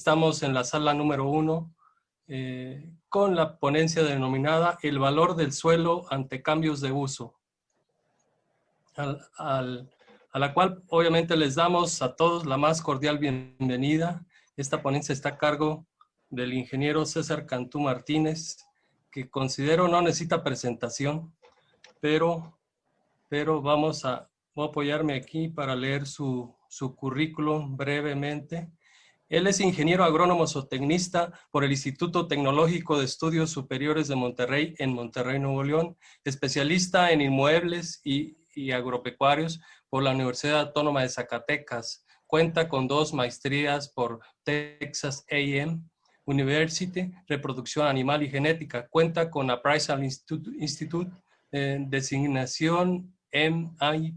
Estamos en la sala número 1 con la ponencia denominada El valor del suelo ante cambios de uso, a la cual obviamente les damos a todos la más cordial bienvenida. Esta ponencia está a cargo del ingeniero César Cantú Martínez, que considero no necesita presentación, pero voy a apoyarme aquí para leer su currículum brevemente. Él es ingeniero agrónomo zootecnista por el Instituto Tecnológico de Estudios Superiores de Monterrey, en Monterrey, Nuevo León, especialista en inmuebles y agropecuarios por la Universidad Autónoma de Zacatecas. Cuenta con 2 maestrías por Texas A&M University, reproducción animal y genética. Cuenta con Appraisal Institute, designación MAI,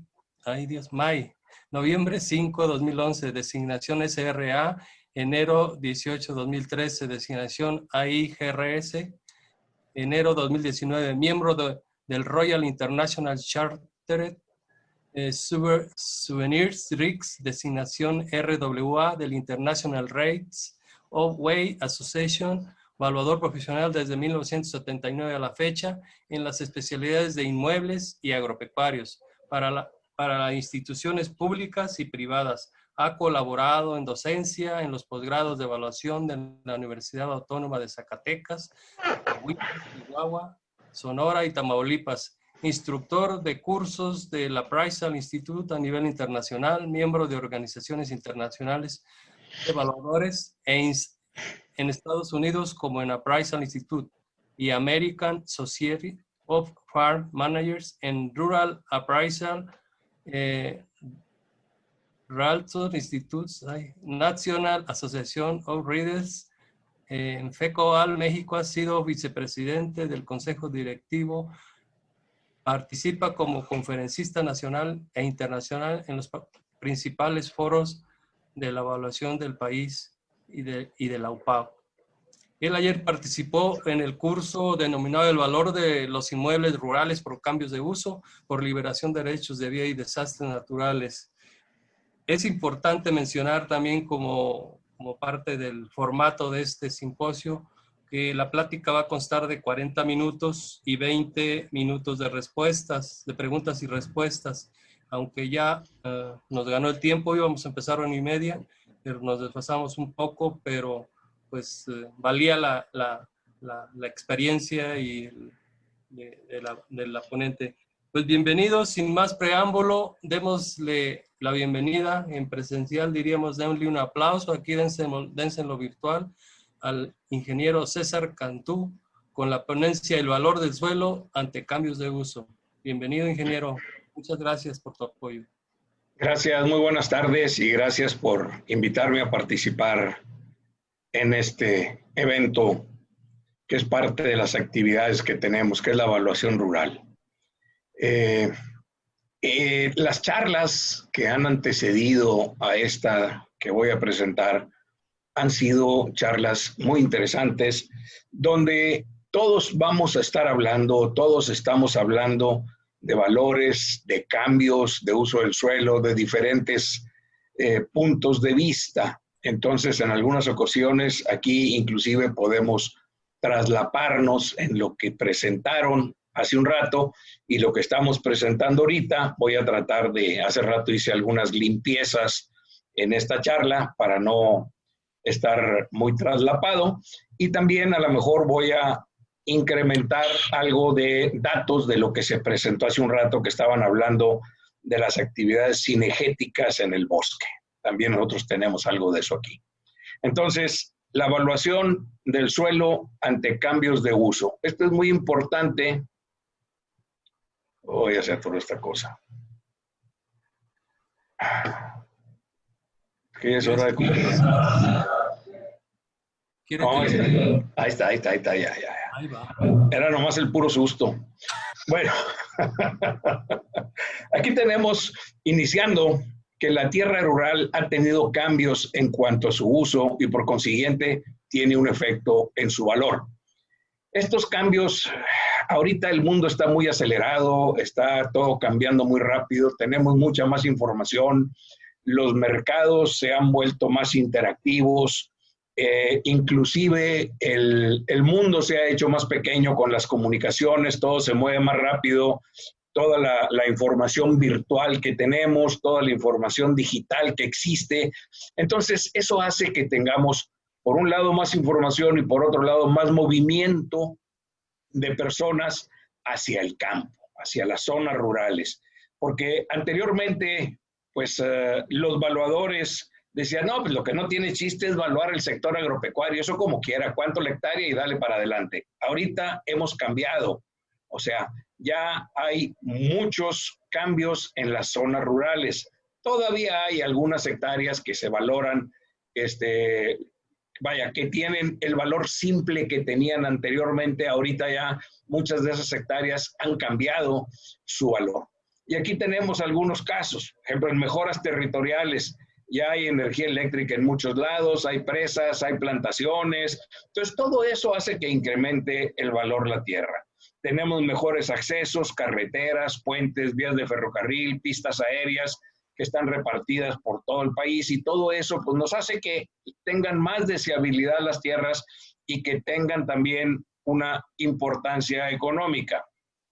noviembre 5, 2011, designación SRA, enero 18, 2013, designación AIGRS, enero 2019, miembro del Royal International Chartered Souvenirs RICS, designación RWA del International Rates of Way Association, evaluador profesional desde 1979 a la fecha en las especialidades de inmuebles y agropecuarios para instituciones públicas y privadas. Ha colaborado en docencia en los posgrados de evaluación de la Universidad Autónoma de Zacatecas, Chihuahua, Sonora y Tamaulipas. Instructor de cursos de la Appraisal Institute a nivel internacional, miembro de organizaciones internacionales de evaluadores en Estados Unidos como en Appraisal Institute y American Society of Farm Managers en Rural Appraisal, Realtor Institutes, National Association of Readers. En FECOAL, México, ha sido vicepresidente del Consejo Directivo. Participa como conferencista nacional e internacional en los principales foros de la evaluación del país y de la UPAV. Él ayer participó en el curso denominado El valor de los inmuebles rurales por cambios de uso, por liberación de derechos de vía y desastres naturales. Es importante mencionar también como parte del formato de este simposio que la plática va a constar de 40 minutos y 20 minutos de respuestas, de preguntas y respuestas. Aunque ya nos ganó el tiempo, íbamos a empezar a 1:30, pero nos desfasamos un poco, pero pues valía la experiencia y de la ponente. Pues bienvenidos, sin más preámbulo, démosle la bienvenida en presencial, diríamos, denle un aplauso, aquí dense en lo virtual, al ingeniero César Cantú con la ponencia El valor del suelo ante cambios de uso. Bienvenido, ingeniero. Muchas gracias por tu apoyo. Gracias, muy buenas tardes y gracias por invitarme a participar en este evento que es parte de las actividades que tenemos, que es la evaluación rural. Las charlas que han antecedido a esta que voy a presentar han sido charlas muy interesantes, donde todos vamos a estar hablando, todos estamos hablando de valores, de cambios, de uso del suelo, de diferentes puntos de vista. Entonces, en algunas ocasiones, aquí inclusive podemos traslaparnos en lo que presentaron hace un rato y lo que estamos presentando ahorita. Voy a tratar de, hace rato hice algunas limpiezas en esta charla para no estar muy traslapado, y también a lo mejor voy a incrementar algo de datos de lo que se presentó hace un rato, que estaban hablando de las actividades cinegéticas en el bosque. También nosotros tenemos algo de eso aquí. Entonces, la evaluación del suelo ante cambios de uso. Esto es muy importante. Voy a hacer toda esta cosa. ¿Qué es hora de comer? No, ahí está, ya. Ahí va. Era nomás el puro susto. Bueno, aquí tenemos, iniciando, que la tierra rural ha tenido cambios en cuanto a su uso y por consiguiente tiene un efecto en su valor. Estos cambios, ahorita el mundo está muy acelerado, está todo cambiando muy rápido, tenemos mucha más información, los mercados se han vuelto más interactivos, Inclusive el mundo se ha hecho más pequeño con las comunicaciones, todo se mueve más rápido, toda la información virtual que tenemos, toda la información digital que existe. Entonces, eso hace que tengamos, por un lado, más información y por otro lado, más movimiento de personas hacia el campo, hacia las zonas rurales. Porque anteriormente, pues los valuadores decían, no, pues lo que no tiene chiste es valuar el sector agropecuario, eso como quiera, cuánto la hectárea y dale para adelante. Ahorita hemos cambiado, o sea, ya hay muchos cambios en las zonas rurales. Todavía hay algunas hectáreas que se valoran, que tienen el valor simple que tenían anteriormente. Ahorita ya muchas de esas hectáreas han cambiado su valor. Y aquí tenemos algunos casos, por ejemplo, en mejoras territoriales. Ya hay energía eléctrica en muchos lados, hay presas, hay plantaciones. Entonces, todo eso hace que incremente el valor de la tierra. Tenemos mejores accesos, carreteras, puentes, vías de ferrocarril, pistas aéreas que están repartidas por todo el país, y todo eso pues, nos hace que tengan más deseabilidad las tierras y que tengan también una importancia económica.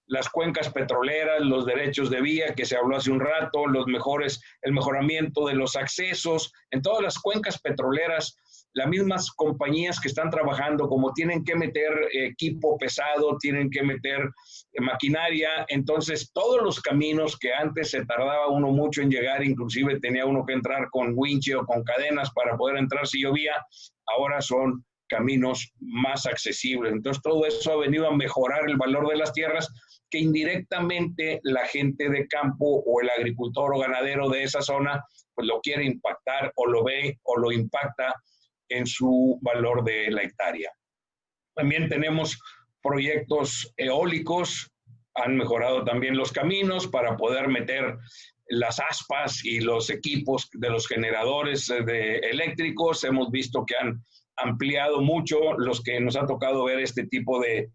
Las cuencas petroleras, los derechos de vía que se habló hace un rato, el mejoramiento de los accesos. En todas las cuencas petroleras, las mismas compañías que están trabajando, como tienen que meter equipo pesado, tienen que meter maquinaria, entonces todos los caminos que antes se tardaba uno mucho en llegar, inclusive tenía uno que entrar con winche o con cadenas para poder entrar si llovía, ahora son caminos más accesibles. Entonces todo eso ha venido a mejorar el valor de las tierras, que indirectamente la gente de campo o el agricultor o ganadero de esa zona pues lo quiere impactar o lo ve o lo impacta en su valor de la hectárea. También tenemos proyectos eólicos, han mejorado también los caminos para poder meter las aspas y los equipos de los generadores eléctricos. Hemos visto que han ampliado mucho los que nos ha tocado ver este tipo de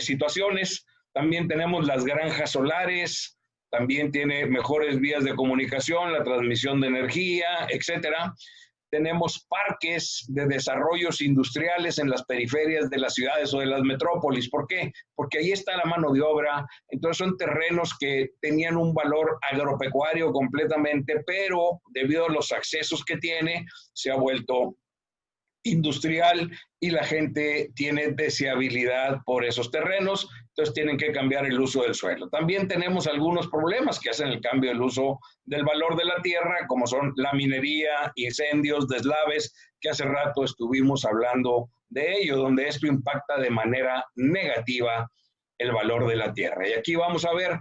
situaciones. También tenemos las granjas solares, también tiene mejores vías de comunicación, la transmisión de energía, etcétera. Tenemos parques de desarrollos industriales en las periferias de las ciudades o de las metrópolis. ¿Por qué? Porque ahí está la mano de obra. Entonces son terrenos que tenían un valor agropecuario completamente, pero debido a los accesos que tiene, se ha vuelto industrial y la gente tiene deseabilidad por esos terrenos, entonces tienen que cambiar el uso del suelo. También tenemos algunos problemas que hacen el cambio del uso del valor de la tierra, como son la minería, incendios, deslaves, que hace rato estuvimos hablando de ello, donde esto impacta de manera negativa el valor de la tierra. Y aquí vamos a ver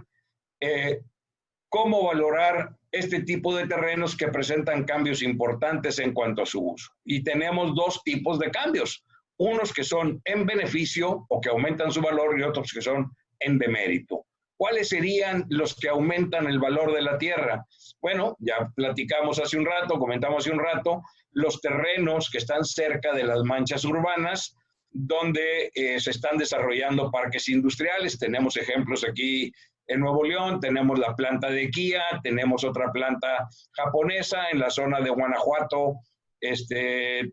cómo valorar este tipo de terrenos que presentan cambios importantes en cuanto a su uso. Y tenemos dos tipos de cambios, unos que son en beneficio o que aumentan su valor y otros que son en demérito. ¿Cuáles serían los que aumentan el valor de la tierra? Bueno, ya platicamos hace un rato, comentamos hace un rato, los terrenos que están cerca de las manchas urbanas, donde se están desarrollando parques industriales. Tenemos ejemplos aquí en Nuevo León, tenemos la planta de Kia, tenemos otra planta japonesa en la zona de Guanajuato,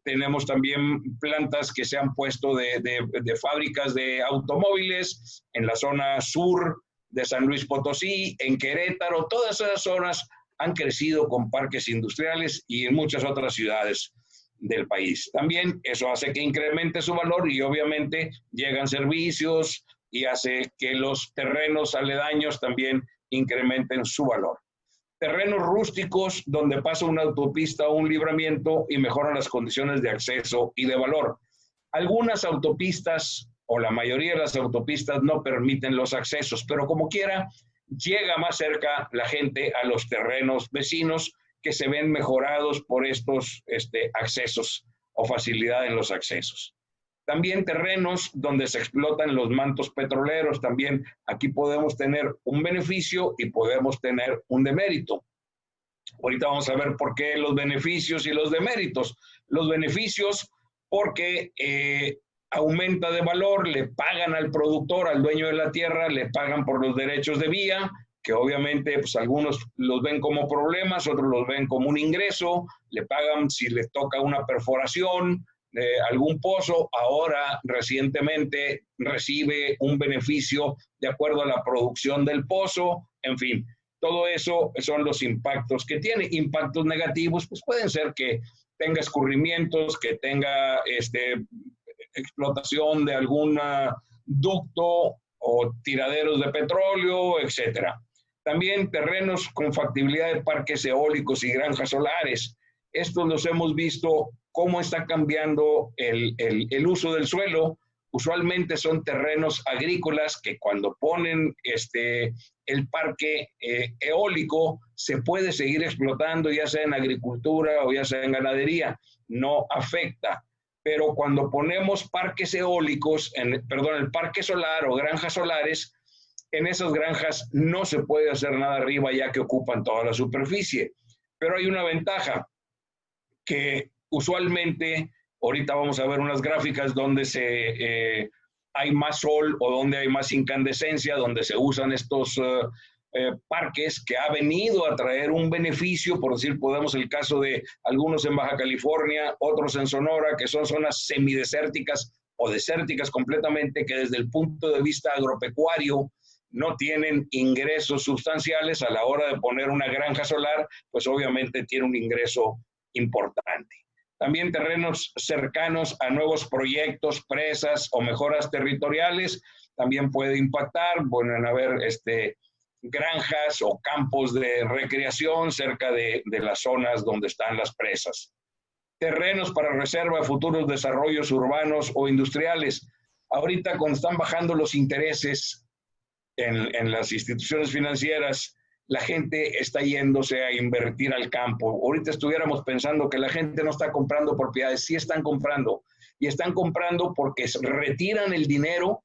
tenemos también plantas que se han puesto de fábricas de automóviles en la zona sur de San Luis Potosí, en Querétaro. Todas esas zonas han crecido con parques industriales y en muchas otras ciudades del país. También eso hace que incremente su valor y obviamente llegan servicios y hace que los terrenos aledaños también incrementen su valor. Terrenos rústicos donde pasa una autopista o un libramiento y mejoran las condiciones de acceso y de valor. Algunas autopistas o la mayoría de las autopistas no permiten los accesos, pero como quiera, llega más cerca la gente a los terrenos vecinos que se ven mejorados por estos accesos o facilidad en los accesos. También terrenos donde se explotan los mantos petroleros, también aquí podemos tener un beneficio y podemos tener un demérito. Ahorita vamos a ver por qué los beneficios y los deméritos. Los beneficios porque aumenta de valor, le pagan al productor, al dueño de la tierra, le pagan por los derechos de vía, que obviamente pues algunos los ven como problemas, otros los ven como un ingreso, le pagan si le toca una perforación algún pozo, ahora recientemente recibe un beneficio de acuerdo a la producción del pozo, en fin. Todo eso son los impactos que tiene. Impactos negativos, pues pueden ser que tenga escurrimientos, que tenga explotación de algún ducto o tiraderos de petróleo, etcétera. También terrenos con factibilidad de parques eólicos y granjas solares. Estos los hemos visto cómo está cambiando el uso del suelo. Usualmente son terrenos agrícolas que cuando ponen el parque eólico se puede seguir explotando, ya sea en agricultura o ya sea en ganadería, no afecta. Pero cuando ponemos parques eólicos, el parque solar o granjas solares, en esas granjas no se puede hacer nada arriba ya que ocupan toda la superficie. Pero hay una ventaja, que usualmente, ahorita vamos a ver unas gráficas donde hay más sol o donde hay más incandescencia, donde se usan estos parques, que ha venido a traer un beneficio. Por decir, podemos el caso de algunos en Baja California, otros en Sonora, que son zonas semidesérticas o desérticas completamente, que desde el punto de vista agropecuario no tienen ingresos sustanciales. A la hora de poner una granja solar, pues obviamente tiene un ingreso importante. También terrenos cercanos a nuevos proyectos, presas o mejoras territoriales también puede impactar. Pueden haber granjas o campos de recreación cerca de las zonas donde están las presas. Terrenos para reserva de futuros desarrollos urbanos o industriales. Ahorita, cuando están bajando los intereses en las instituciones financieras, la gente está yéndose a invertir al campo. Ahorita estuviéramos pensando que la gente no está comprando propiedades. Sí están comprando. Y están comprando porque retiran el dinero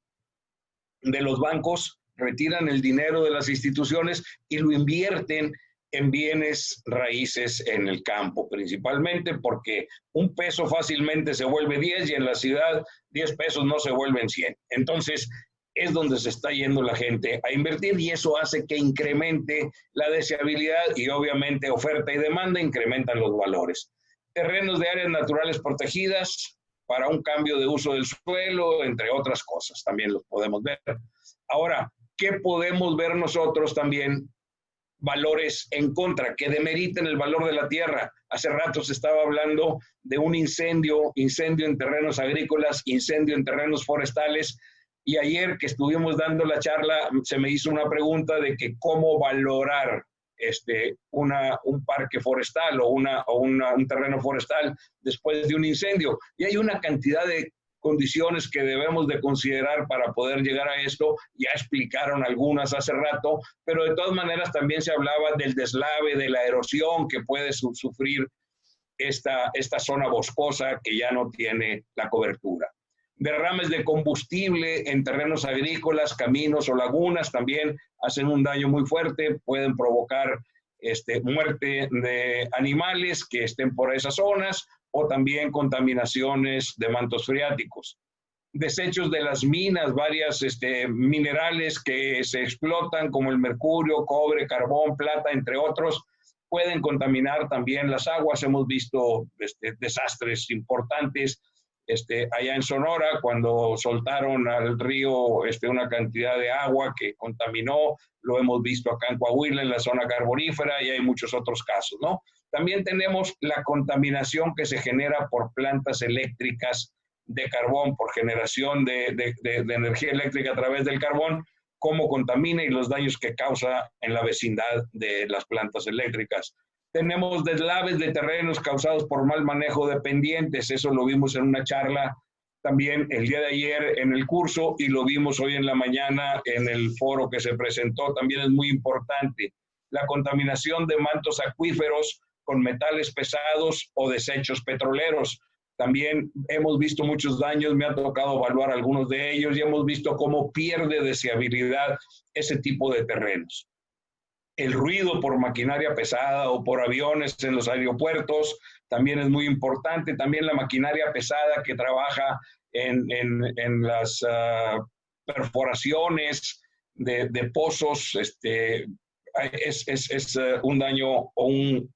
de los bancos, retiran el dinero de las instituciones y lo invierten en bienes raíces en el campo, principalmente porque un peso fácilmente se vuelve 10 y en la ciudad 10 pesos no se vuelven 100. Entonces, es donde se está yendo la gente a invertir y eso hace que incremente la deseabilidad y obviamente oferta y demanda incrementan los valores. Terrenos de áreas naturales protegidas para un cambio de uso del suelo, entre otras cosas, también los podemos ver. Ahora, ¿qué podemos ver nosotros también? Valores en contra, que demeriten el valor de la tierra. Hace rato se estaba hablando de un incendio en terrenos agrícolas, incendio en terrenos forestales. Y ayer que estuvimos dando la charla, se me hizo una pregunta de que cómo valorar un parque forestal o un terreno forestal después de un incendio. Y hay una cantidad de condiciones que debemos de considerar para poder llegar a esto. Ya explicaron algunas hace rato, pero de todas maneras también se hablaba del deslave, de la erosión que puede sufrir esta zona boscosa que ya no tiene la cobertura. Derrames de combustible en terrenos agrícolas, caminos o lagunas también hacen un daño muy fuerte, pueden provocar muerte de animales que estén por esas zonas o también contaminaciones de mantos freáticos. Desechos de las minas, varias minerales que se explotan como el mercurio, cobre, carbón, plata, entre otros, pueden contaminar también las aguas. Hemos visto desastres importantes allá en Sonora, cuando soltaron al río una cantidad de agua que contaminó. Lo hemos visto acá en Coahuila, en la zona carbonífera, y hay muchos otros casos, ¿no? También tenemos la contaminación que se genera por plantas eléctricas de carbón, por generación de energía eléctrica a través del carbón, cómo contamina y los daños que causa en la vecindad de las plantas eléctricas. Tenemos deslaves de terrenos causados por mal manejo de pendientes. Eso lo vimos en una charla también el día de ayer en el curso y lo vimos hoy en la mañana en el foro que se presentó. También es muy importante la contaminación de mantos acuíferos con metales pesados o desechos petroleros. También hemos visto muchos daños, me ha tocado evaluar algunos de ellos y hemos visto cómo pierde deseabilidad ese tipo de terrenos. El ruido por maquinaria pesada o por aviones en los aeropuertos también es muy importante. También la maquinaria pesada que trabaja en las perforaciones de pozos es un daño o un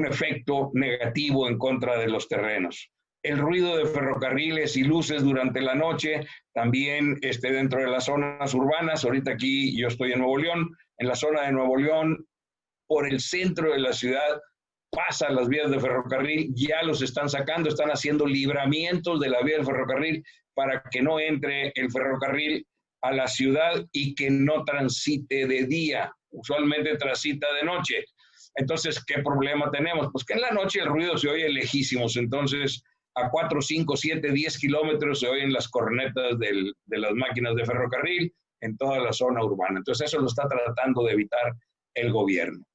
efecto negativo en contra de los terrenos. el ruido de ferrocarriles y luces durante la noche, también dentro de las zonas urbanas. Ahorita aquí yo estoy en Nuevo León, en la zona de Nuevo León, por el centro de la ciudad, pasan las vías de ferrocarril, ya los están sacando, están haciendo libramientos de la vía del ferrocarril para que no entre el ferrocarril a la ciudad y que no transite de día, usualmente transita de noche. Entonces, ¿qué problema tenemos? Pues que en la noche el ruido se oye lejísimos, entonces a 4, 5, 7, 10 kilómetros se oyen las cornetas de las máquinas de ferrocarril en toda la zona urbana. Entonces, eso lo está tratando de evitar el gobierno.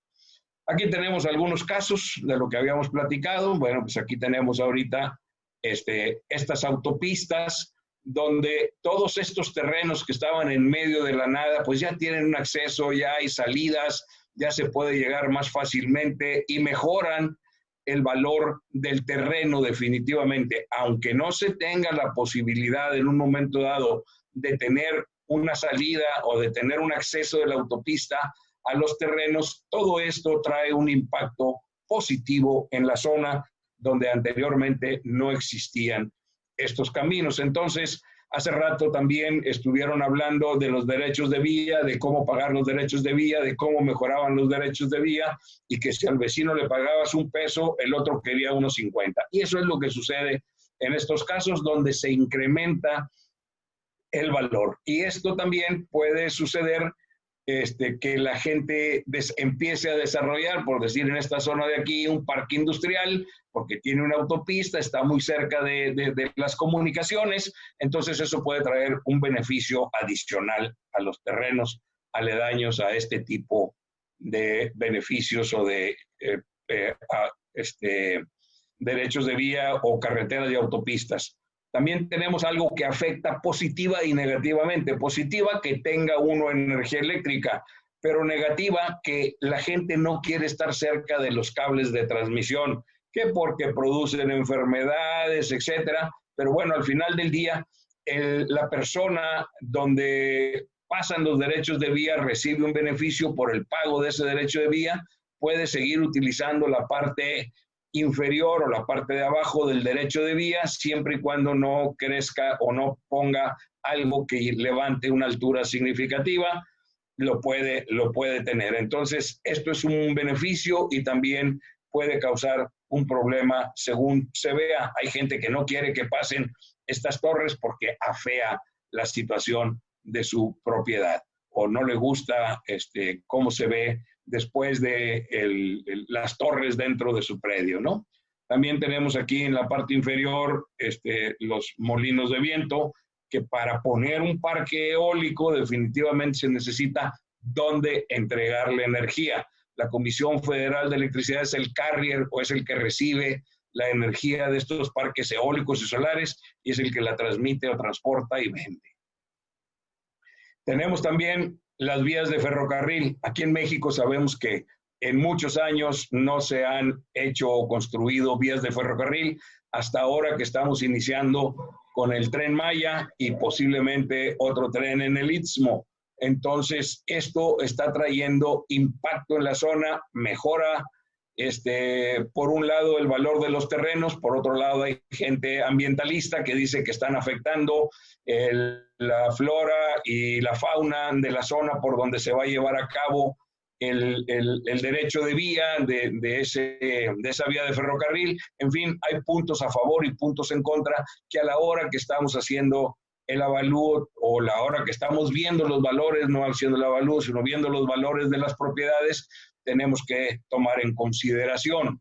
Aquí tenemos algunos casos de lo que habíamos platicado. Bueno, pues aquí tenemos ahorita estas autopistas donde todos estos terrenos que estaban en medio de la nada, pues ya tienen un acceso, ya hay salidas, ya se puede llegar más fácilmente y mejoran el valor del terreno definitivamente. Aunque no se tenga la posibilidad en un momento dado de tener una salida o de tener un acceso de la autopista a los terrenos, todo esto trae un impacto positivo en la zona donde anteriormente no existían estos caminos. Entonces, hace rato también estuvieron hablando de los derechos de vía, de cómo pagar los derechos de vía, de cómo mejoraban los derechos de vía, y que si al vecino le pagabas $1, el otro quería unos 50. Y eso es lo que sucede en estos casos donde se incrementa el valor. Y esto también puede suceder que la gente empiece a desarrollar, por decir en esta zona de aquí, un parque industrial, porque tiene una autopista, está muy cerca de las comunicaciones, entonces eso puede traer un beneficio adicional a los terrenos aledaños a este tipo de beneficios o de derechos de vía o carreteras y autopistas. También tenemos algo que afecta positiva y negativamente. Positiva, que tenga uno energía eléctrica, pero negativa, que la gente no quiere estar cerca de los cables de transmisión, que porque producen enfermedades, etcétera. Pero bueno, al final del día, la persona donde pasan los derechos de vía recibe un beneficio por el pago de ese derecho de vía, puede seguir utilizando la parte inferior o la parte de abajo del derecho de vía, siempre y cuando no crezca o no ponga algo que levante una altura significativa, lo puede tener. Entonces, esto es un beneficio y también puede causar un problema según se vea. Hay gente que no quiere que pasen estas torres porque afea la situación de su propiedad o no le gusta cómo se ve después de las torres dentro de su predio, ¿no? También tenemos aquí en la parte inferior los molinos de viento, que para poner un parque eólico definitivamente se necesita dónde entregarle energía. La Comisión Federal de Electricidad es el carrier o es el que recibe la energía de estos parques eólicos y solares y es el que la transmite o transporta y vende. Tenemos también las vías de ferrocarril. Aquí en México sabemos que en muchos años no se han hecho o construido vías de ferrocarril, hasta ahora que estamos iniciando con el Tren Maya y posiblemente otro tren en el Istmo. Entonces, esto está trayendo impacto en la zona, mejora, por un lado, el valor de los terrenos, por otro lado, hay gente ambientalista que dice que están afectando la flora y la fauna de la zona por donde se va a llevar a cabo el derecho de vía de esa vía de ferrocarril. En fin, hay puntos a favor y puntos en contra que a la hora que estamos haciendo el avalúo o la hora que estamos viendo los valores, no haciendo el avalúo, sino viendo los valores de las propiedades, tenemos que tomar en consideración.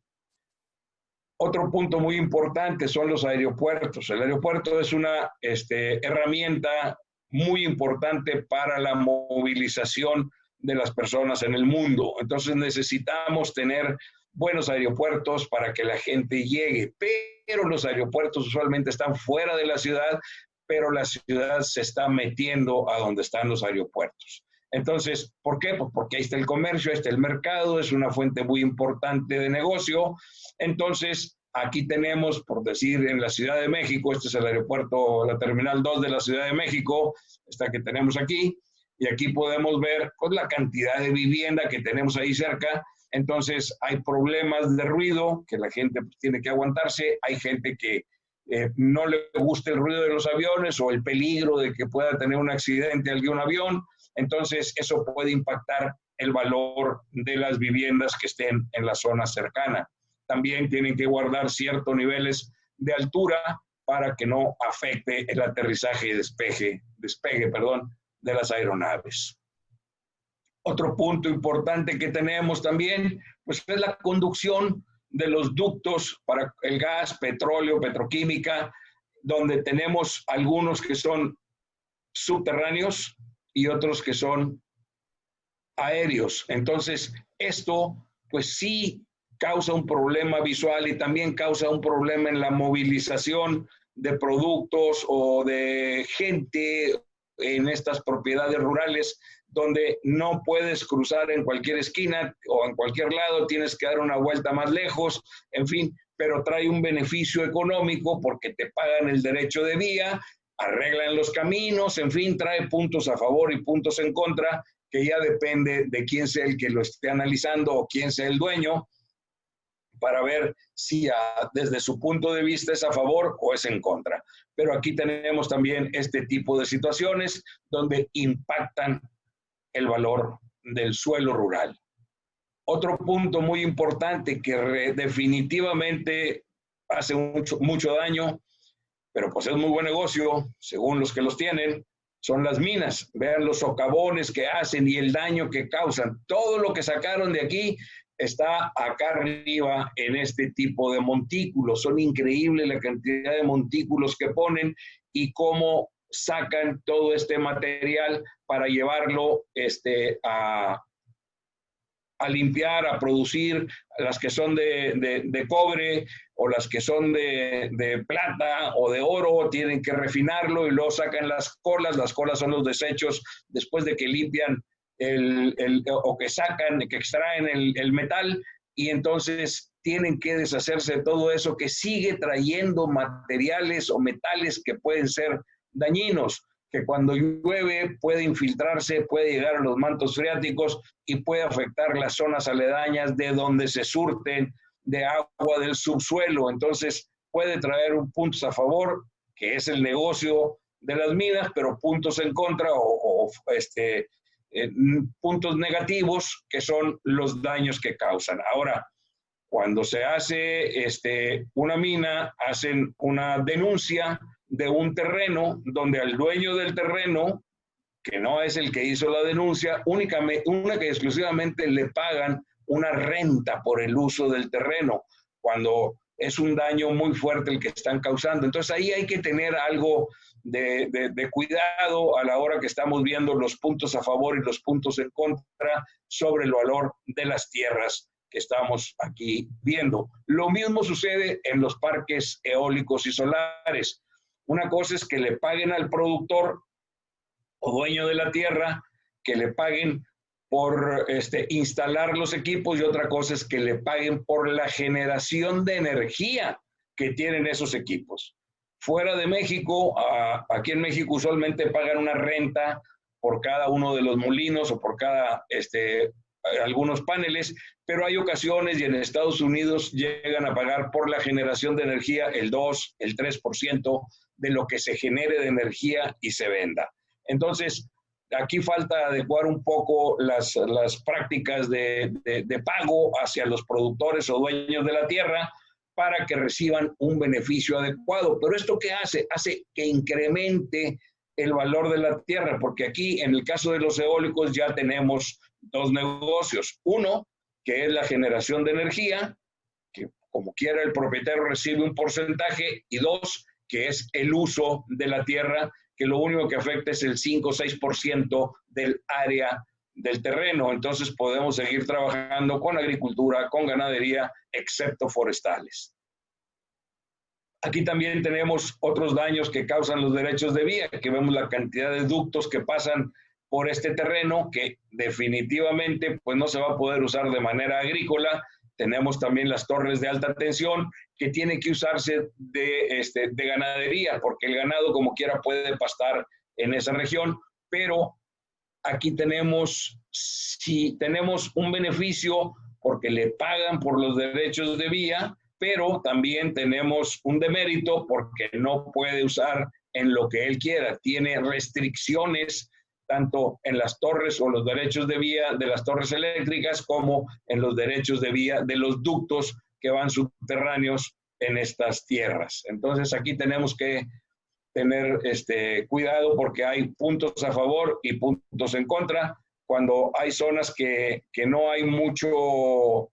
Otro punto muy importante son los aeropuertos. El aeropuerto es una herramienta muy importante para la movilización de las personas en el mundo. Entonces necesitamos tener buenos aeropuertos para que la gente llegue, pero los aeropuertos usualmente están fuera de la ciudad, pero la ciudad se está metiendo a donde están los aeropuertos. Entonces, ¿por qué? Pues porque ahí está el comercio, ahí está el mercado, es una fuente muy importante de negocio. Entonces, aquí tenemos, por decir, en la Ciudad de México, este es el aeropuerto, la Terminal 2 de la Ciudad de México, esta que tenemos aquí, y aquí podemos ver pues, la cantidad de vivienda que tenemos ahí cerca. Entonces, hay problemas de ruido que la gente pues, tiene que aguantarse, hay gente que no le guste el ruido de los aviones o el peligro de que pueda tener un accidente algún avión. Entonces, eso puede impactar el valor de las viviendas que estén en la zona cercana. También tienen que guardar ciertos niveles de altura para que no afecte el aterrizaje y despegue, de las aeronaves. Otro punto importante que tenemos también, pues es la conducción de los ductos para el gas, petróleo, petroquímica, donde tenemos algunos que son subterráneos y otros que son aéreos. Entonces, esto pues sí causa un problema visual y también causa un problema en la movilización de productos o de gente en estas propiedades rurales, donde no puedes cruzar en cualquier esquina o en cualquier lado, tienes que dar una vuelta más lejos, en fin, pero trae un beneficio económico porque te pagan el derecho de vía, arreglan los caminos, en fin, trae puntos a favor y puntos en contra, que ya depende de quién sea el que lo esté analizando o quién sea el dueño, para ver si desde su punto de vista es a favor o es en contra. Pero aquí tenemos también este tipo de situaciones donde impactan el valor del suelo rural. Otro punto muy importante que definitivamente hace mucho daño, pero pues es muy buen negocio, según los que los tienen, son las minas. Vean los socavones que hacen y el daño que causan. Todo lo que sacaron de aquí está acá arriba en este tipo de montículos. Son increíbles la cantidad de montículos que ponen y cómo sacan todo este material para llevarlo a limpiar, a producir las que son de cobre o las que son de plata o de oro, tienen que refinarlo y luego sacan las colas son los desechos después de que limpian o que sacan, que extraen el metal, y entonces tienen que deshacerse de todo eso que sigue trayendo materiales o metales que pueden ser dañinos, que cuando llueve puede infiltrarse, puede llegar a los mantos freáticos y puede afectar las zonas aledañas de donde se surten de agua del subsuelo. Entonces puede traer un punto a favor, que es el negocio de las minas, pero puntos en contra o puntos negativos, que son los daños que causan. Ahora, cuando se hace una mina, hacen una denuncia de un terreno donde al dueño del terreno, que no es el que hizo la denuncia, única y exclusivamente le pagan una renta por el uso del terreno, cuando es un daño muy fuerte el que están causando. Entonces ahí hay que tener algo de cuidado a la hora que estamos viendo los puntos a favor y los puntos en contra sobre el valor de las tierras que estamos aquí viendo. Lo mismo sucede en los parques eólicos y solares. Una cosa es que le paguen al productor o dueño de la tierra, que le paguen por instalar los equipos, y otra cosa es que le paguen por la generación de energía que tienen esos equipos. Fuera de México, aquí en México usualmente pagan una renta por cada uno de los molinos o por cada algunos paneles, pero hay ocasiones y en Estados Unidos llegan a pagar por la generación de energía el 2, el 3% de lo que se genere de energía y se venda. Entonces, aquí falta adecuar un poco las prácticas de pago hacia los productores o dueños de la tierra para que reciban un beneficio adecuado. Pero ¿esto qué hace? Hace que incremente el valor de la tierra, porque aquí en el caso de los eólicos ya tenemos dos negocios. Uno, que es la generación de energía, que como quiera el propietario recibe un porcentaje, y dos, que es el uso de la tierra, que lo único que afecta es el 5 o 6% del área del terreno. Entonces podemos seguir trabajando con agricultura, con ganadería, excepto forestales. Aquí también tenemos otros daños que causan los derechos de vía, que vemos la cantidad de ductos que pasan por este terreno, que definitivamente pues no se va a poder usar de manera agrícola. Tenemos también las torres de alta tensión que tienen que usarse de ganadería, porque el ganado como quiera puede pastar en esa región, pero aquí tenemos un beneficio porque le pagan por los derechos de vía, pero también tenemos un demérito porque no puede usar en lo que él quiera. Tiene restricciones tanto en las torres o los derechos de vía de las torres eléctricas como en los derechos de vía de los ductos que van subterráneos en estas tierras. Entonces aquí tenemos que tener cuidado porque hay puntos a favor y puntos en contra. Cuando hay zonas que no hay mucho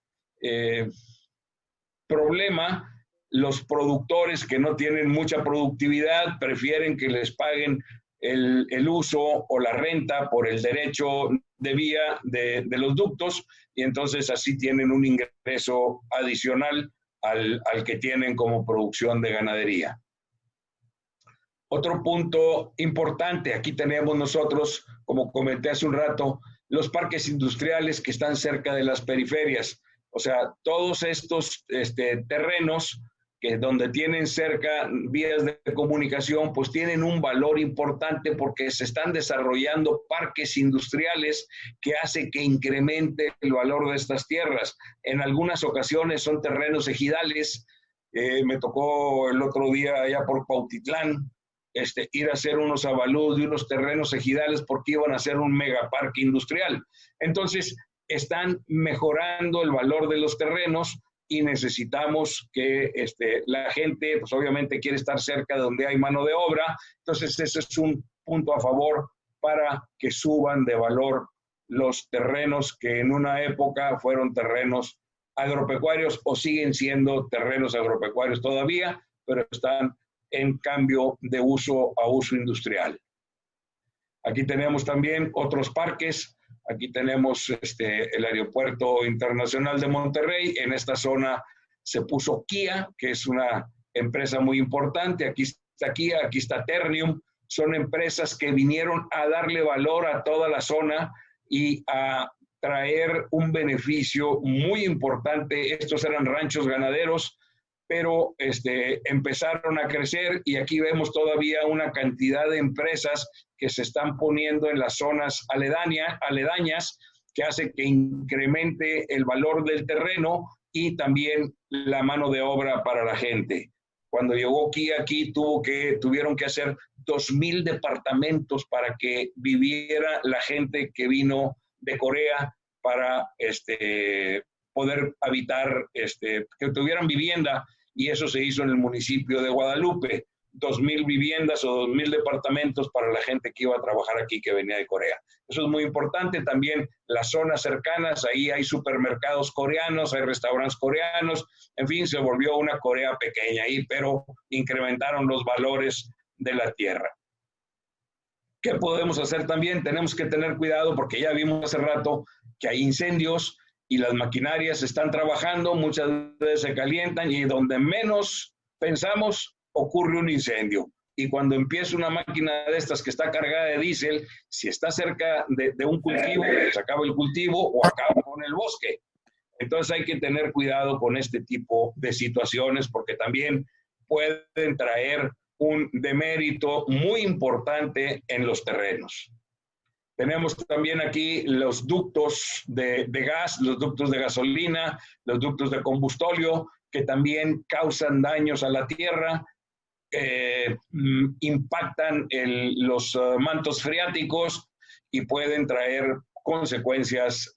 problema, los productores que no tienen mucha productividad prefieren que les paguen el uso o la renta por el derecho de vía de los ductos, y entonces así tienen un ingreso adicional al que tienen como producción de ganadería. Otro punto importante, aquí tenemos nosotros, como comenté hace un rato, los parques industriales que están cerca de las periferias. O sea, todos estos terrenos que donde tienen cerca vías de comunicación, pues tienen un valor importante porque se están desarrollando parques industriales que hace que incremente el valor de estas tierras. En algunas ocasiones son terrenos ejidales. Me tocó el otro día allá por Cuautitlán, ir a hacer unos avalúos de unos terrenos ejidales porque iban a hacer un megaparque industrial. Entonces, están mejorando el valor de los terrenos y necesitamos que la gente, pues obviamente quiere estar cerca de donde hay mano de obra. Entonces, ese es un punto a favor para que suban de valor los terrenos que en una época fueron terrenos agropecuarios o siguen siendo terrenos agropecuarios todavía, pero están en cambio de uso a uso industrial. Aquí tenemos también otros parques. Aquí tenemos el Aeropuerto Internacional de Monterrey. En esta zona se puso Kia, que es una empresa muy importante. Aquí está Kia, aquí está Ternium. Son empresas que vinieron a darle valor a toda la zona y a traer un beneficio muy importante. Estos eran ranchos ganaderos, pero empezaron a crecer y aquí vemos todavía una cantidad de empresas que se están poniendo en las zonas aledañas, que hace que incremente el valor del terreno y también la mano de obra para la gente. Cuando llegó Kia aquí, tuvieron que hacer 2,000 departamentos para que viviera la gente que vino de Corea para poder habitar, que tuvieran vivienda, y eso se hizo en el municipio de Guadalupe. 2,000 viviendas o 2,000 departamentos para la gente que iba a trabajar aquí, que venía de Corea. Eso es muy importante. También las zonas cercanas, ahí hay supermercados coreanos, hay restaurantes coreanos, en fin, se volvió una Corea pequeña ahí, pero incrementaron los valores de la tierra. ¿Qué podemos hacer también? Tenemos que tener cuidado porque ya vimos hace rato que hay incendios y las maquinarias están trabajando, muchas veces se calientan y donde menos pensamos ocurre un incendio. Y cuando empieza una máquina de estas que está cargada de diésel, si está cerca de un cultivo, se acaba el cultivo o acaba con el bosque. Entonces hay que tener cuidado con este tipo de situaciones porque también pueden traer un demérito muy importante en los terrenos. Tenemos también aquí los ductos de gas, los ductos de gasolina, los ductos de combustóleo, que también causan daños a la tierra, impactan los mantos freáticos y pueden traer consecuencias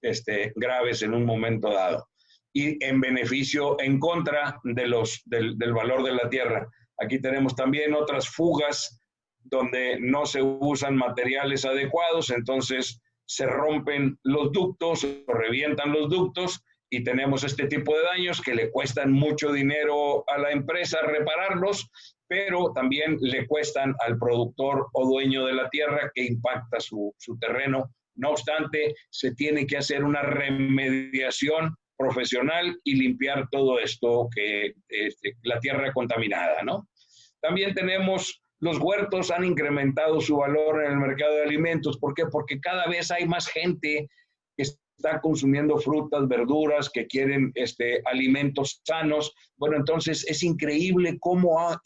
graves en un momento dado. Y en beneficio, en contra del valor de la tierra. Aquí tenemos también otras fugas donde no se usan materiales adecuados, entonces se rompen los ductos o revientan los ductos y tenemos este tipo de daños que le cuestan mucho dinero a la empresa repararlos, pero también le cuestan al productor o dueño de la tierra que impacta su terreno. No obstante, se tiene que hacer una remediación profesional y limpiar todo esto la tierra contaminada, ¿no? También tenemos los huertos, han incrementado su valor en el mercado de alimentos. ¿Por qué? Porque cada vez hay más gente que está consumiendo frutas, verduras, que quieren alimentos sanos. Bueno, entonces es increíble cómo ha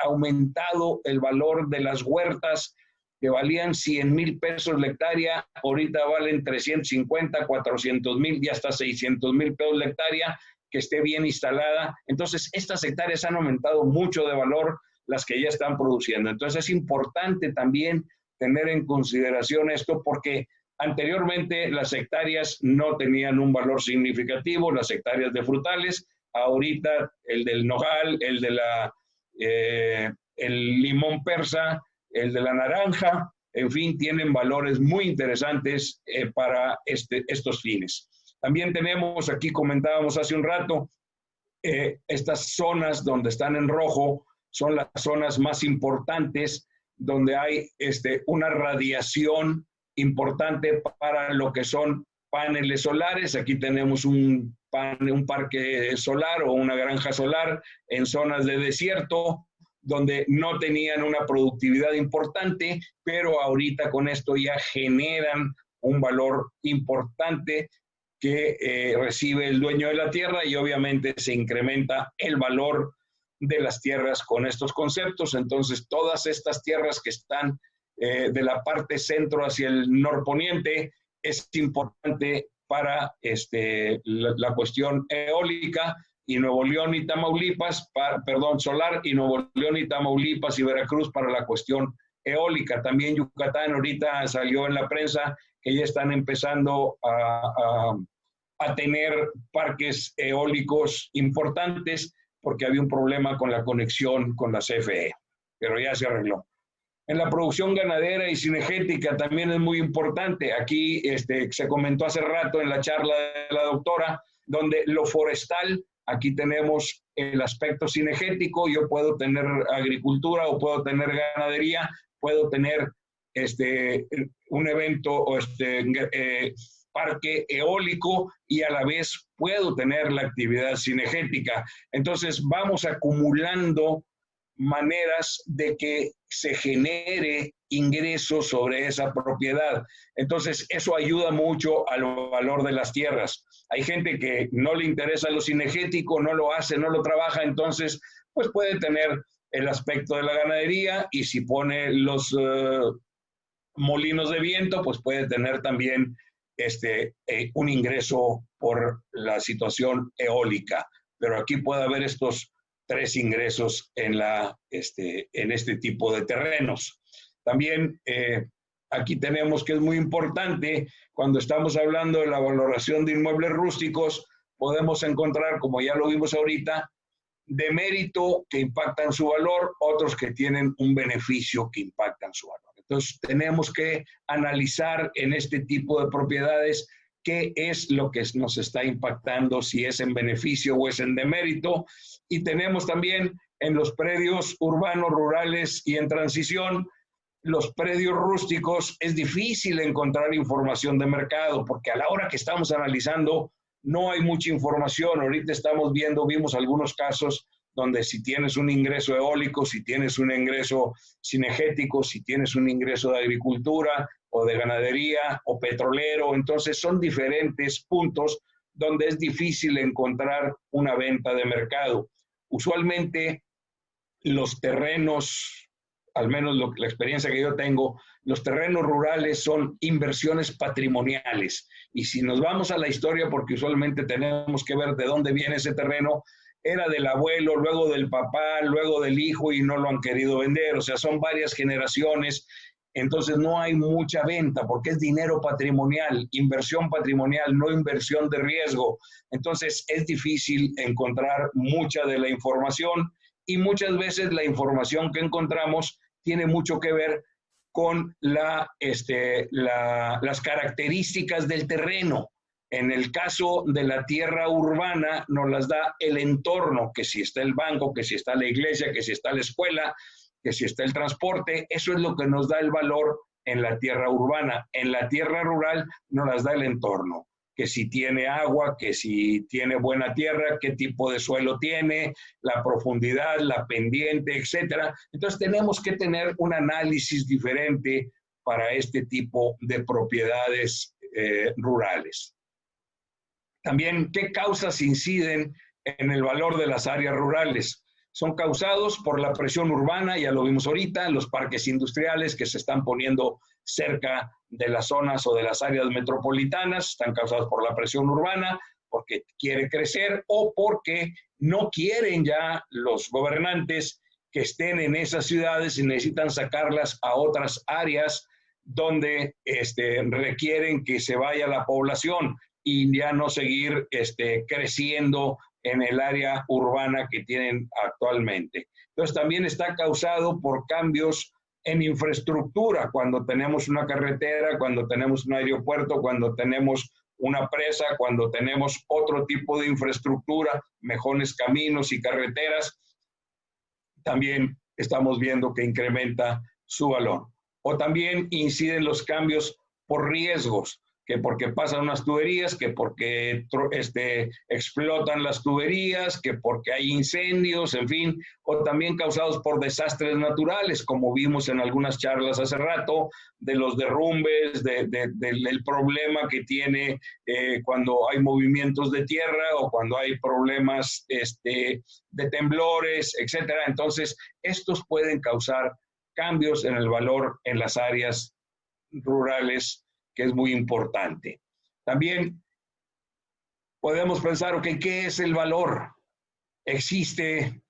aumentado el valor de las huertas que valían 100,000 pesos la hectárea, ahorita valen 350, 400,000 y hasta 600,000 pesos la hectárea, que esté bien instalada. Entonces, estas hectáreas han aumentado mucho de valor, las que ya están produciendo. Entonces, es importante también tener en consideración esto, porque anteriormente las hectáreas no tenían un valor significativo, las hectáreas de frutales. Ahorita el del nogal, el limón persa, el de la naranja, en fin, tienen valores muy interesantes para estos fines. También tenemos, aquí comentábamos hace un rato, estas zonas donde están en rojo son las zonas más importantes, donde hay una radiación importante para lo que son paneles solares. Aquí tenemos un parque solar o una granja solar en zonas de desierto, donde no tenían una productividad importante, pero ahorita con esto ya generan un valor importante que recibe el dueño de la tierra, y obviamente se incrementa el valor de las tierras con estos conceptos. Entonces, todas estas tierras que están de la parte centro hacia el norponiente es importante para la cuestión eólica, y Nuevo León y Tamaulipas, solar, y Nuevo León y Tamaulipas y Veracruz para la cuestión eólica. También Yucatán ahorita salió en la prensa que ya están empezando a tener parques eólicos importantes, porque había un problema con la conexión con la CFE, pero ya se arregló. En la producción ganadera y cinegética también es muy importante. Aquí se comentó hace rato en la charla de la doctora, donde lo forestal, aquí tenemos el aspecto cinegético. Yo puedo tener agricultura o puedo tener ganadería, puedo tener un evento o parque eólico, y a la vez puedo tener la actividad cinegética. Entonces vamos acumulando maneras de que se genere ingresos sobre esa propiedad. Entonces eso ayuda mucho al valor de las tierras. Hay gente que no le interesa lo cinegético, no lo hace, no lo trabaja, entonces pues puede tener el aspecto de la ganadería, y si pone los molinos de viento, pues puede tener también un ingreso por la situación eólica. Pero aquí puede haber estos tres ingresos en este tipo de terrenos. También aquí tenemos que es muy importante, cuando estamos hablando de la valoración de inmuebles rústicos, podemos encontrar, como ya lo vimos ahorita, de mérito que impactan su valor, otros que tienen un beneficio que impactan su valor. Entonces, tenemos que analizar en este tipo de propiedades qué es lo que nos está impactando, si es en beneficio o es en demérito. Y tenemos también en los predios urbanos, rurales y en transición, los predios rústicos, es difícil encontrar información de mercado, porque a la hora que estamos analizando no hay mucha información. Ahorita vimos algunos casos donde si tienes un ingreso eólico, si tienes un ingreso cinegético, si tienes un ingreso de agricultura o de ganadería o petrolero, entonces son diferentes puntos donde es difícil encontrar una venta de mercado. Usualmente los terrenos, al menos la experiencia que yo tengo, los terrenos rurales son inversiones patrimoniales. Y si nos vamos a la historia, porque usualmente tenemos que ver de dónde viene ese terreno, era del abuelo, luego del papá, luego del hijo, y no lo han querido vender. O sea, son varias generaciones. Entonces no hay mucha venta porque es dinero patrimonial, inversión patrimonial, no inversión de riesgo. Entonces es difícil encontrar mucha de la información, y muchas veces la información que encontramos tiene mucho que ver con las características del terreno. En el caso de la tierra urbana nos las da el entorno, que si está el banco, que si está la iglesia, que si está la escuela, que si está el transporte. Eso es lo que nos da el valor en la tierra urbana. En la tierra rural nos las da el entorno, que si tiene agua, que si tiene buena tierra, qué tipo de suelo tiene, la profundidad, la pendiente, etcétera. Entonces tenemos que tener un análisis diferente para este tipo de propiedades rurales. También, ¿qué causas inciden en el valor de las áreas rurales? Son causados por la presión urbana, ya lo vimos ahorita, los parques industriales que se están poniendo cerca de las zonas o de las áreas metropolitanas, están causados por la presión urbana. porque quiere crecer o porque no quieren ya los gobernantes que estén en esas ciudades y necesitan sacarlas a otras áreas donde requieren que se vaya la población y ya no seguir creciendo en el área urbana que tienen actualmente. Entonces también está causado por cambios en infraestructura, cuando tenemos una carretera, cuando tenemos un aeropuerto, cuando tenemos una presa, cuando tenemos otro tipo de infraestructura, mejores caminos y carreteras, también estamos viendo que incrementa su valor. O también inciden los cambios por riesgos, que porque pasan unas tuberías, que porque explotan las tuberías, que porque hay incendios, en fin, o también causados por desastres naturales, como vimos en algunas charlas hace rato, de los derrumbes, del problema que tiene cuando hay movimientos de tierra o cuando hay problemas de temblores, etcétera. Entonces, estos pueden causar cambios en el valor en las áreas rurales, que es muy importante. También podemos pensar, ok, ¿qué es el valor? Existe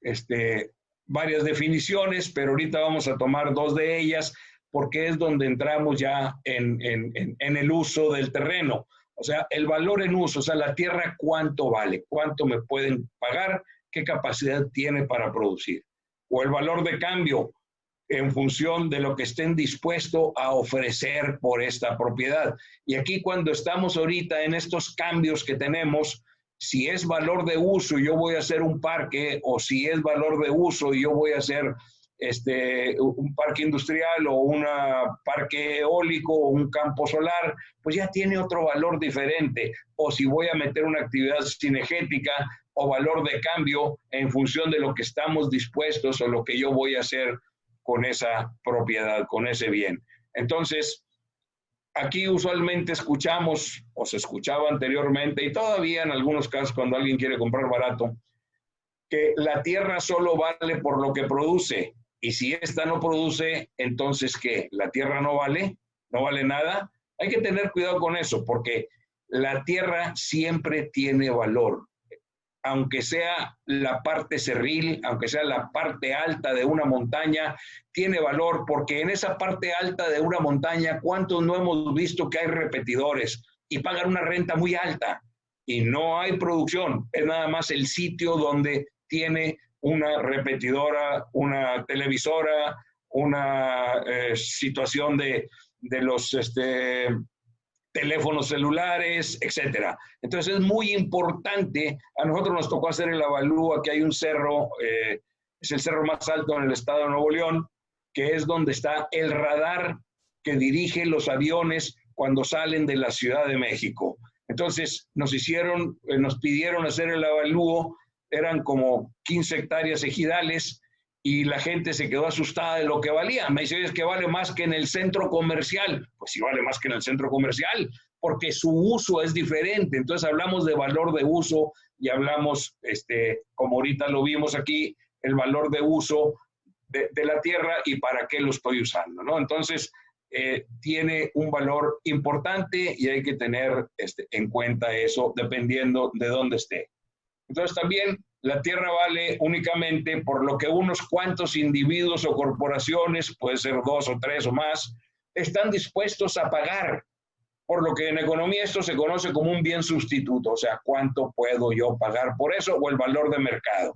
varias definiciones, pero ahorita vamos a tomar dos de ellas porque es donde entramos ya en el uso del terreno. O sea, el valor en uso, o sea, la tierra, ¿cuánto vale? ¿Cuánto me pueden pagar? ¿Qué capacidad tiene para producir? O el valor de cambio, en función de lo que estén dispuestos a ofrecer por esta propiedad. Y aquí cuando estamos ahorita en estos cambios que tenemos, si es valor de uso y yo voy a hacer un parque, o si es valor de uso y yo voy a hacer un parque industrial o un parque eólico o un campo solar, pues ya tiene otro valor diferente. O si voy a meter una actividad cinegética o valor de cambio en función de lo que estamos dispuestos o lo que yo voy a hacer con esa propiedad, con ese bien. Entonces, aquí usualmente escuchamos, o se escuchaba anteriormente, y todavía en algunos casos cuando alguien quiere comprar barato, que la tierra solo vale por lo que produce, y si esta no produce, entonces ¿qué? ¿La tierra no vale? ¿No vale nada? Hay que tener cuidado con eso, porque la tierra siempre tiene valor. Aunque sea la parte cerril, aunque sea la parte alta de una montaña, tiene valor, porque en esa parte alta de una montaña, ¿cuántos no hemos visto que hay repetidores y pagan una renta muy alta y no hay producción? Es nada más el sitio donde tiene una repetidora, una televisora, una situación de los teléfonos celulares, etcétera. Entonces es muy importante. A nosotros nos tocó hacer el avalúo, que hay un cerro, es el cerro más alto en el estado de Nuevo León, que es donde está el radar que dirige los aviones cuando salen de la Ciudad de México. Entonces nos pidieron hacer el avalúo, eran como 15 hectáreas ejidales, y la gente se quedó asustada de lo que valía. Me dice, es que vale más que en el centro comercial. Pues sí vale más que en el centro comercial, porque su uso es diferente. Entonces hablamos de valor de uso y hablamos, como ahorita lo vimos aquí, el valor de uso de la tierra y para qué lo estoy usando, ¿no? Entonces, tiene un valor importante y hay que tener en cuenta eso dependiendo de dónde esté. Entonces también la tierra vale únicamente por lo que unos cuantos individuos o corporaciones, puede ser 2 o 3 o más, están dispuestos a pagar, por lo que en economía esto se conoce como un bien sustituto, o sea, ¿cuánto puedo yo pagar por eso? O el valor de mercado.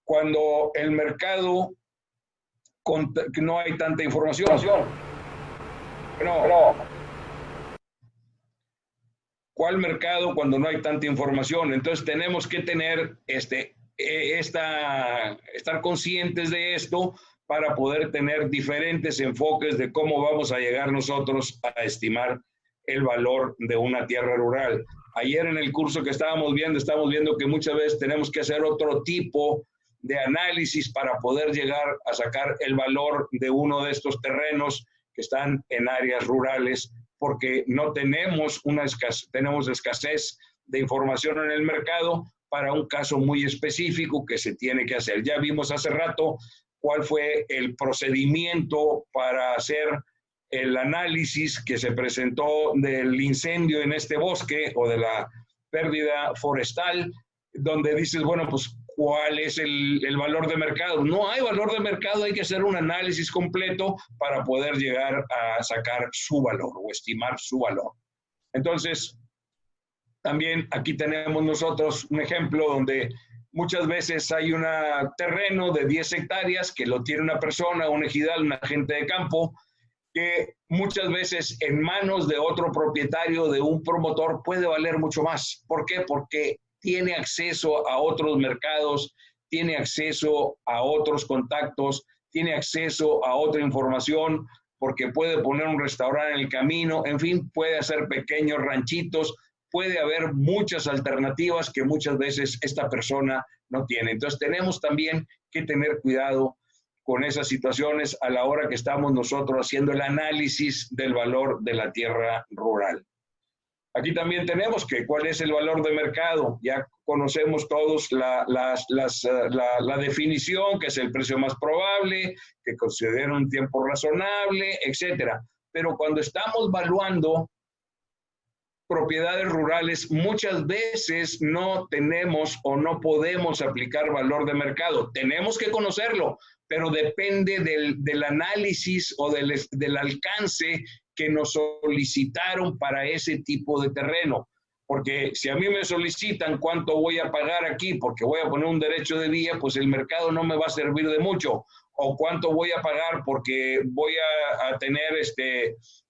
Cuando el mercado no hay tanta información, ¿cuál mercado cuando no hay tanta información? Entonces tenemos que tener estar conscientes de esto para poder tener diferentes enfoques de cómo vamos a llegar nosotros a estimar el valor de una tierra rural. Ayer en el curso que estábamos viendo que muchas veces tenemos que hacer otro tipo de análisis para poder llegar a sacar el valor de uno de estos terrenos que están en áreas rurales, porque no tenemos tenemos escasez de información en el mercado para un caso muy específico que se tiene que hacer. Ya vimos hace rato cuál fue el procedimiento para hacer el análisis que se presentó del incendio en este bosque o de pérdida forestal, donde dices, bueno, pues, ¿cuál es el valor de mercado? No hay valor de mercado, hay que hacer un análisis completo para poder llegar a sacar su valor o estimar su valor. Entonces, también aquí tenemos nosotros un ejemplo donde muchas veces hay un terreno de 10 hectáreas que lo tiene una persona, un ejidal, un agente de campo, que muchas veces en manos de otro propietario, de un promotor, puede valer mucho más. ¿Por qué? Porque tiene acceso a otros mercados, tiene acceso a otros contactos, tiene acceso a otra información, porque puede poner un restaurante en el camino, en fin, puede hacer pequeños ranchitos, puede haber muchas alternativas que muchas veces esta persona no tiene. Entonces tenemos también que tener cuidado con esas situaciones a la hora que estamos nosotros haciendo el análisis del valor de la tierra rural. Aquí también tenemos que cuál es el valor de mercado. Ya conocemos todos la definición, que es el precio más probable, que considera un tiempo razonable, etcétera. Pero cuando estamos valuando propiedades rurales, muchas veces no tenemos o no podemos aplicar valor de mercado. Tenemos que conocerlo, pero depende del análisis o del alcance que nos solicitaron para ese tipo de terreno. Porque si a mí me solicitan cuánto voy a pagar aquí porque voy a poner un derecho de vía, pues el mercado no me va a servir de mucho. O cuánto voy a pagar porque voy a tener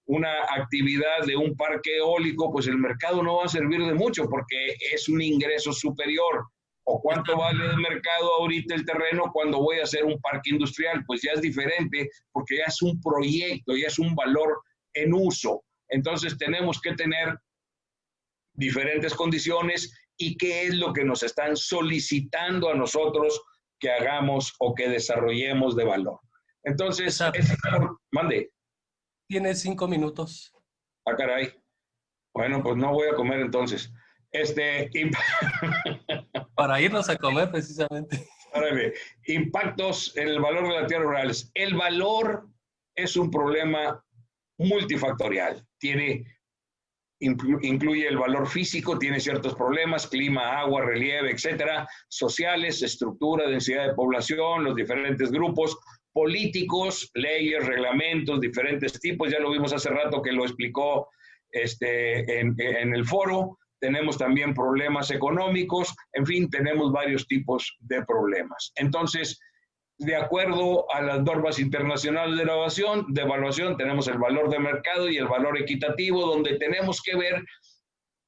una actividad de un parque eólico, pues el mercado no va a servir de mucho porque es un ingreso superior. O cuánto vale el mercado ahorita el terreno cuando voy a hacer un parque industrial, pues ya es diferente porque ya es un proyecto, ya es un valor en uso. Entonces tenemos que tener diferentes condiciones y qué es lo que nos están solicitando a nosotros que hagamos o que desarrollemos de valor. Entonces, mande. Tiene 5 minutos. Ah, caray. Bueno, pues no voy a comer entonces. Para irnos a comer precisamente. Árale. Impactos en el valor de la tierra rural. El valor es un problema multifactorial. Incluye el valor físico, tiene ciertos problemas, clima, agua, relieve, etcétera, sociales, estructura, densidad de población, los diferentes grupos, políticos, leyes, reglamentos, diferentes tipos, ya lo vimos hace rato que lo explicó en el foro. Tenemos también problemas económicos, en fin, tenemos varios tipos de problemas. Entonces, de acuerdo a las normas internacionales de evaluación, tenemos el valor de mercado y el valor equitativo, donde tenemos que ver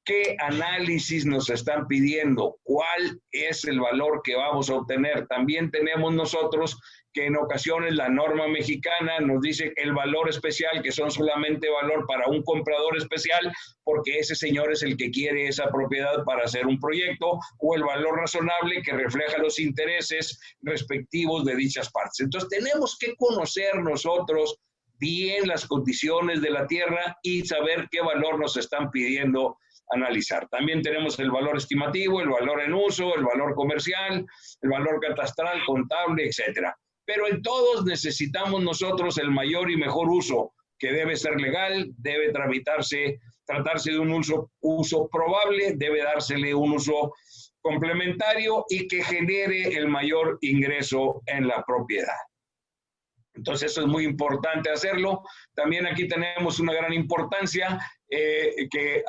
qué análisis nos están pidiendo, cuál es el valor que vamos a obtener. También tenemos nosotros que en ocasiones la norma mexicana nos dice el valor especial, que son solamente valor para un comprador especial, porque ese señor es el que quiere esa propiedad para hacer un proyecto, o el valor razonable que refleja los intereses respectivos de dichas partes. Entonces tenemos que conocer nosotros bien las condiciones de la tierra y saber qué valor nos están pidiendo analizar. También tenemos el valor estimativo, el valor en uso, el valor comercial, el valor catastral, contable, etcétera. Pero en todos necesitamos nosotros el mayor y mejor uso, que debe ser legal, debe tratarse de un uso probable, debe dársele un uso complementario y que genere el mayor ingreso en la propiedad. Entonces eso es muy importante hacerlo. También aquí tenemos una gran importancia que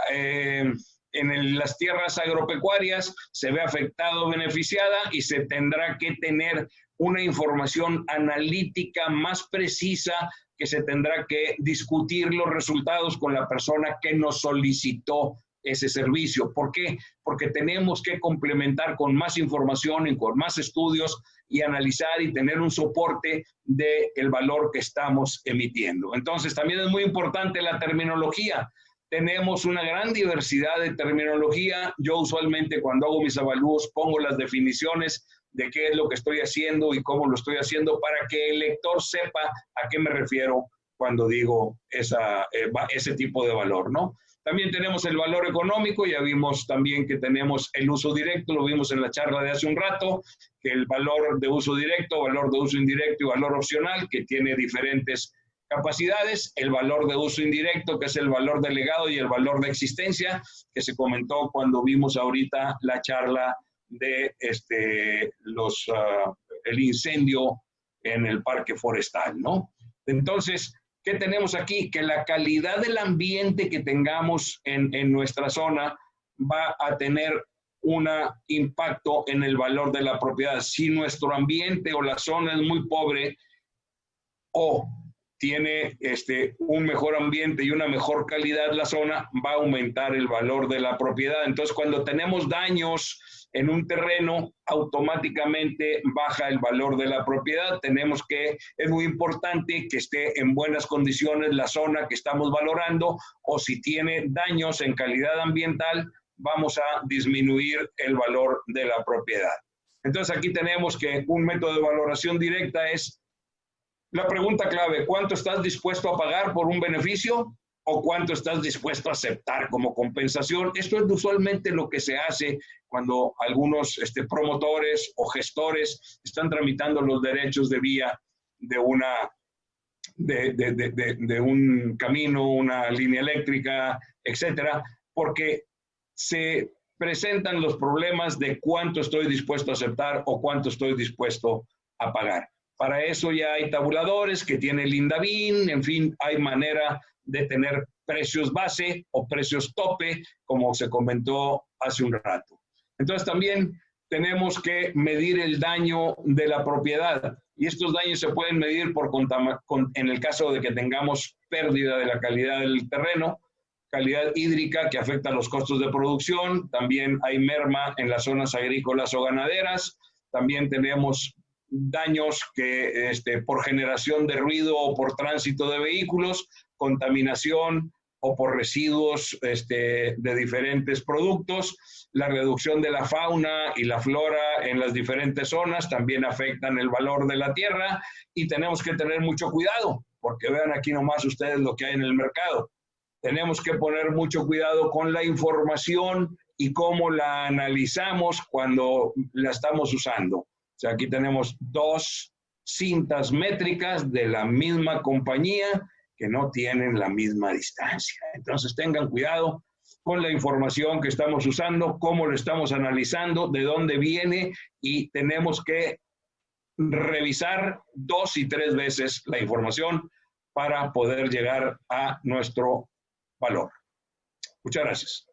en las tierras agropecuarias se ve afectada o beneficiada y se tendrá que tener una información analítica más precisa, que se tendrá que discutir los resultados con la persona que nos solicitó ese servicio. ¿Por qué? Porque tenemos que complementar con más información y con más estudios y analizar y tener un soporte del valor que estamos emitiendo. Entonces, también es muy importante la terminología. Tenemos una gran diversidad de terminología. Yo usualmente cuando hago mis avalúos pongo las definiciones de qué es lo que estoy haciendo y cómo lo estoy haciendo para que el lector sepa a qué me refiero cuando digo ese tipo de valor, ¿no? También tenemos el valor económico, ya vimos también que tenemos el uso directo, lo vimos en la charla de hace un rato, que el valor de uso directo, valor de uso indirecto y valor opcional, que tiene diferentes capacidades, el valor de uso indirecto, que es el valor delegado, y el valor de existencia, que se comentó cuando vimos ahorita la charla de el incendio en el parque forestal, ¿no? Entonces, ¿qué tenemos aquí? Que la calidad del ambiente que tengamos en nuestra zona va a tener un impacto en el valor de la propiedad. Si nuestro ambiente o la zona es muy pobre o tiene un mejor ambiente y una mejor calidad la zona, va a aumentar el valor de la propiedad. Entonces, cuando tenemos daños en un terreno, automáticamente baja el valor de la propiedad. Es muy importante que esté en buenas condiciones la zona que estamos valorando, o si tiene daños en calidad ambiental, vamos a disminuir el valor de la propiedad. Entonces, aquí tenemos que un método de valoración directa es la pregunta clave: ¿cuánto estás dispuesto a pagar por un beneficio o cuánto estás dispuesto a aceptar como compensación? Esto es usualmente lo que se hace cuando algunos promotores o gestores están tramitando los derechos de vía de un camino, una línea eléctrica, etcétera, porque se presentan los problemas de cuánto estoy dispuesto a aceptar o cuánto estoy dispuesto a pagar. Para eso ya hay tabuladores que tiene el INDABIN, en fin, hay manera de tener precios base o precios tope, como se comentó hace un rato. Entonces también tenemos que medir el daño de la propiedad, y estos daños se pueden medir en el caso de que tengamos pérdida de la calidad del terreno, calidad hídrica que afecta a los costos de producción, también hay merma en las zonas agrícolas o ganaderas, también tenemos daños que por generación de ruido o por tránsito de vehículos, contaminación o por residuos de diferentes productos. La reducción de la fauna y la flora en las diferentes zonas también afectan el valor de la tierra, y tenemos que tener mucho cuidado, porque vean aquí nomás ustedes lo que hay en el mercado. Tenemos que poner mucho cuidado con la información y cómo la analizamos cuando la estamos usando. O sea, aquí tenemos dos cintas métricas de la misma compañía que no tienen la misma distancia. Entonces tengan cuidado con la información que estamos usando, cómo lo estamos analizando, de dónde viene, y tenemos que revisar 2 y 3 veces la información para poder llegar a nuestro valor. Muchas gracias.